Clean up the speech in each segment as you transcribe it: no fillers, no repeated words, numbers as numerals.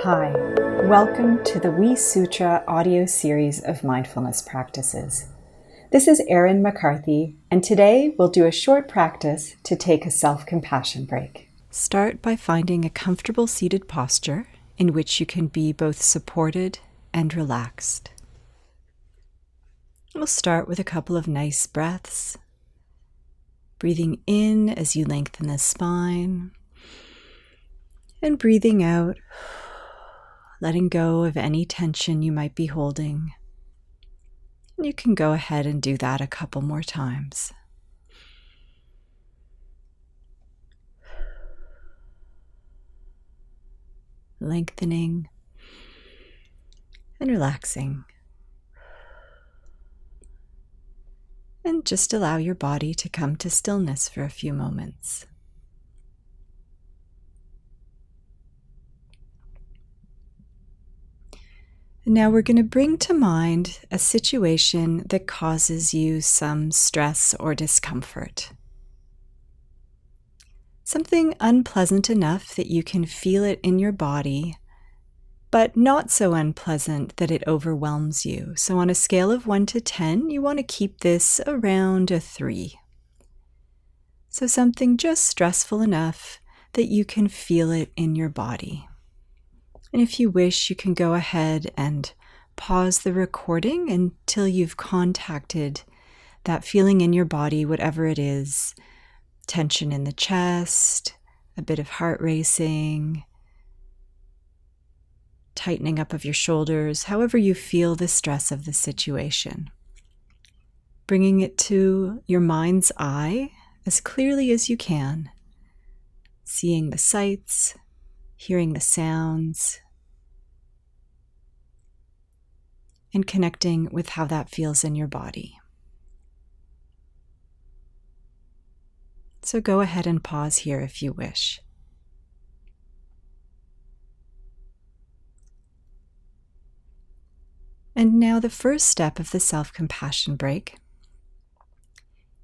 Hi, welcome to the We Sutra audio series of mindfulness practices. This is Erin McCarthy, and today we'll do a short practice to take a self-compassion break. Start by finding a comfortable seated posture in which you can be both supported and relaxed. We'll start with a couple of nice breaths, breathing in as you lengthen the spine, and breathing out, letting go of any tension you might be holding. And you can go ahead and do that a couple more times. Lengthening and relaxing. And just allow your body to come to stillness for a few moments. Now we're going to bring to mind a situation that causes you some stress or discomfort. Something unpleasant enough that you can feel it in your body, but not so unpleasant that it overwhelms you. So on a scale of 1 to 10, you want to keep this around a 3. So something just stressful enough that you can feel it in your body. And if you wish, you can go ahead and pause the recording until you've contacted that feeling in your body, whatever it is. Tension in the chest, a bit of heart racing, tightening up of your shoulders, however you feel the stress of the situation. Bringing it to your mind's eye as clearly as you can, seeing the sights, hearing the sounds, and connecting with how that feels in your body. So go ahead and pause here if you wish. And now the first step of the self-compassion break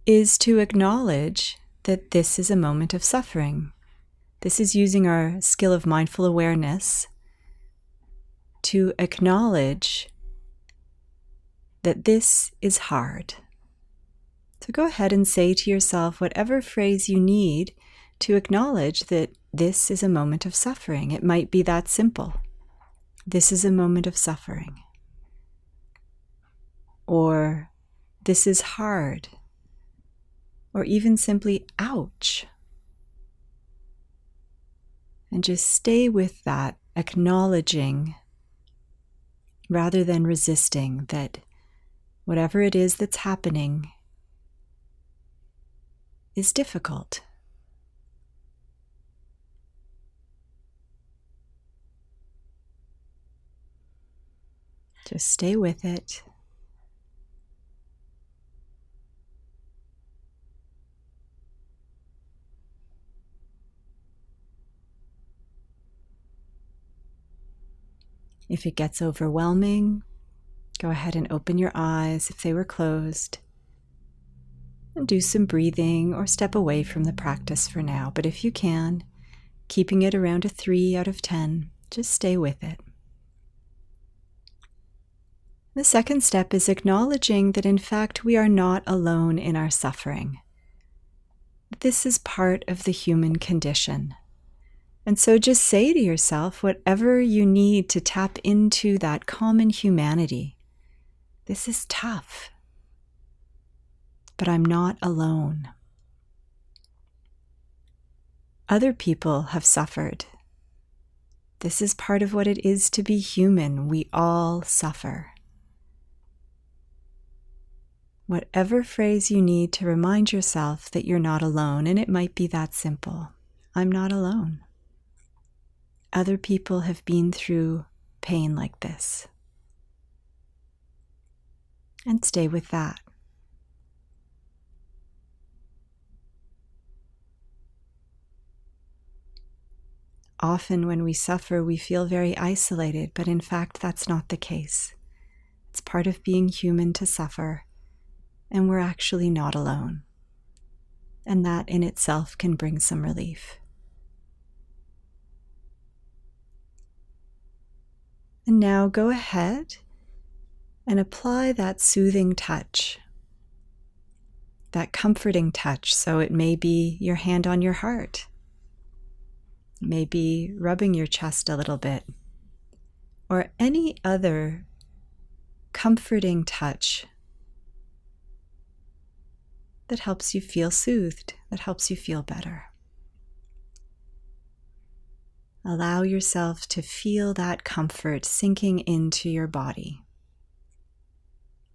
is to acknowledge that this is a moment of suffering. This is using our skill of mindful awareness to acknowledge that this is hard. So go ahead and say to yourself whatever phrase you need to acknowledge that this is a moment of suffering. It might be that simple. This is a moment of suffering. Or this is hard. Or even simply, ouch. And just stay with that, acknowledging rather than resisting that whatever it is that's happening is difficult. Just stay with it. If it gets overwhelming, go ahead and open your eyes if they were closed. And do some breathing or step away from the practice for now. But if you can, keeping it around a 3 out of 10, just stay with it. The second step is acknowledging that in fact we are not alone in our suffering. This is part of the human condition. And so just say to yourself whatever you need to tap into that common humanity. This is tough, but I'm not alone. Other people have suffered. This is part of what it is to be human. We all suffer. Whatever phrase you need to remind yourself that you're not alone, and it might be that simple. I'm not alone. Other people have been through pain like this. And stay with that. Often when we suffer, we feel very isolated, but in fact, that's not the case. It's part of being human to suffer, and we're actually not alone. And that in itself can bring some relief. And now go ahead and apply that soothing touch, that comforting touch. So it may be your hand on your heart, it may be rubbing your chest a little bit, or any other comforting touch that helps you feel soothed, that helps you feel better. Allow yourself to feel that comfort sinking into your body,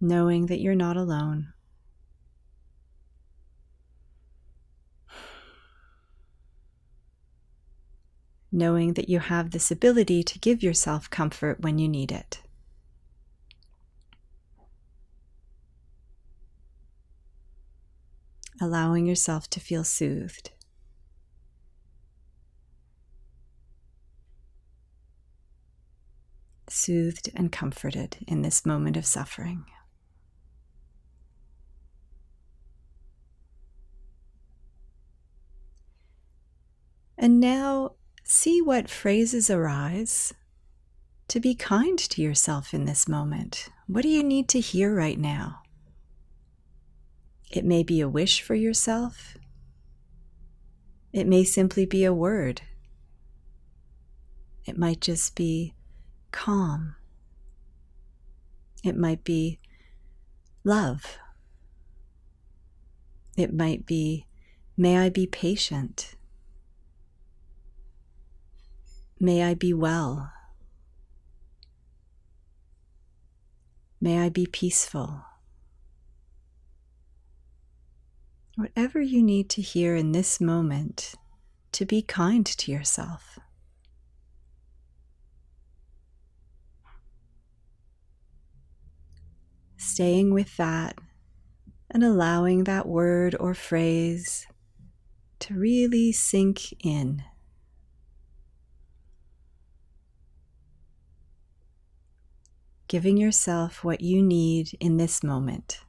knowing that you're not alone. Knowing that you have this ability to give yourself comfort when you need it. Allowing yourself to feel soothed. Soothed and comforted in this moment of suffering. And now see what phrases arise to be kind to yourself in this moment. What do you need to hear right now? It may be a wish for yourself. It may simply be a word. It might just be calm. It might be love. It might be, may I be patient. May I be well. May I be peaceful. Whatever you need to hear in this moment to be kind to yourself. Staying with that and allowing that word or phrase to really sink in. Giving yourself what you need in this moment.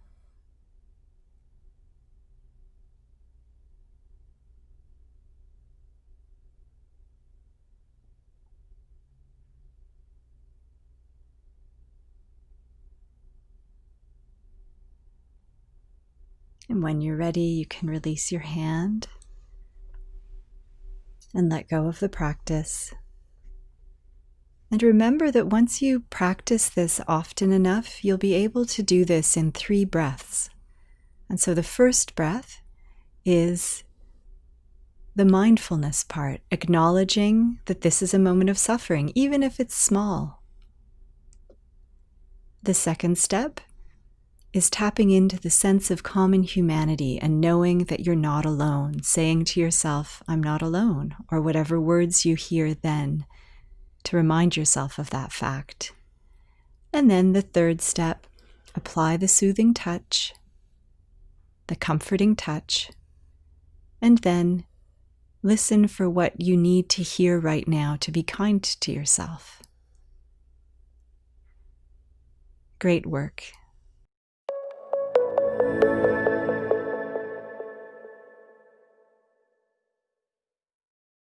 And when you're ready, you can release your hand and let go of the practice. And remember that once you practice this often enough, you'll be able to do this in 3 breaths. And so the first breath is the mindfulness part, acknowledging that this is a moment of suffering, even if it's small. The second step is tapping into the sense of common humanity and knowing that you're not alone, saying to yourself, I'm not alone, or whatever words you hear then to remind yourself of that fact. And then the third step, apply the soothing touch, the comforting touch, and then listen for what you need to hear right now to be kind to yourself. Great work.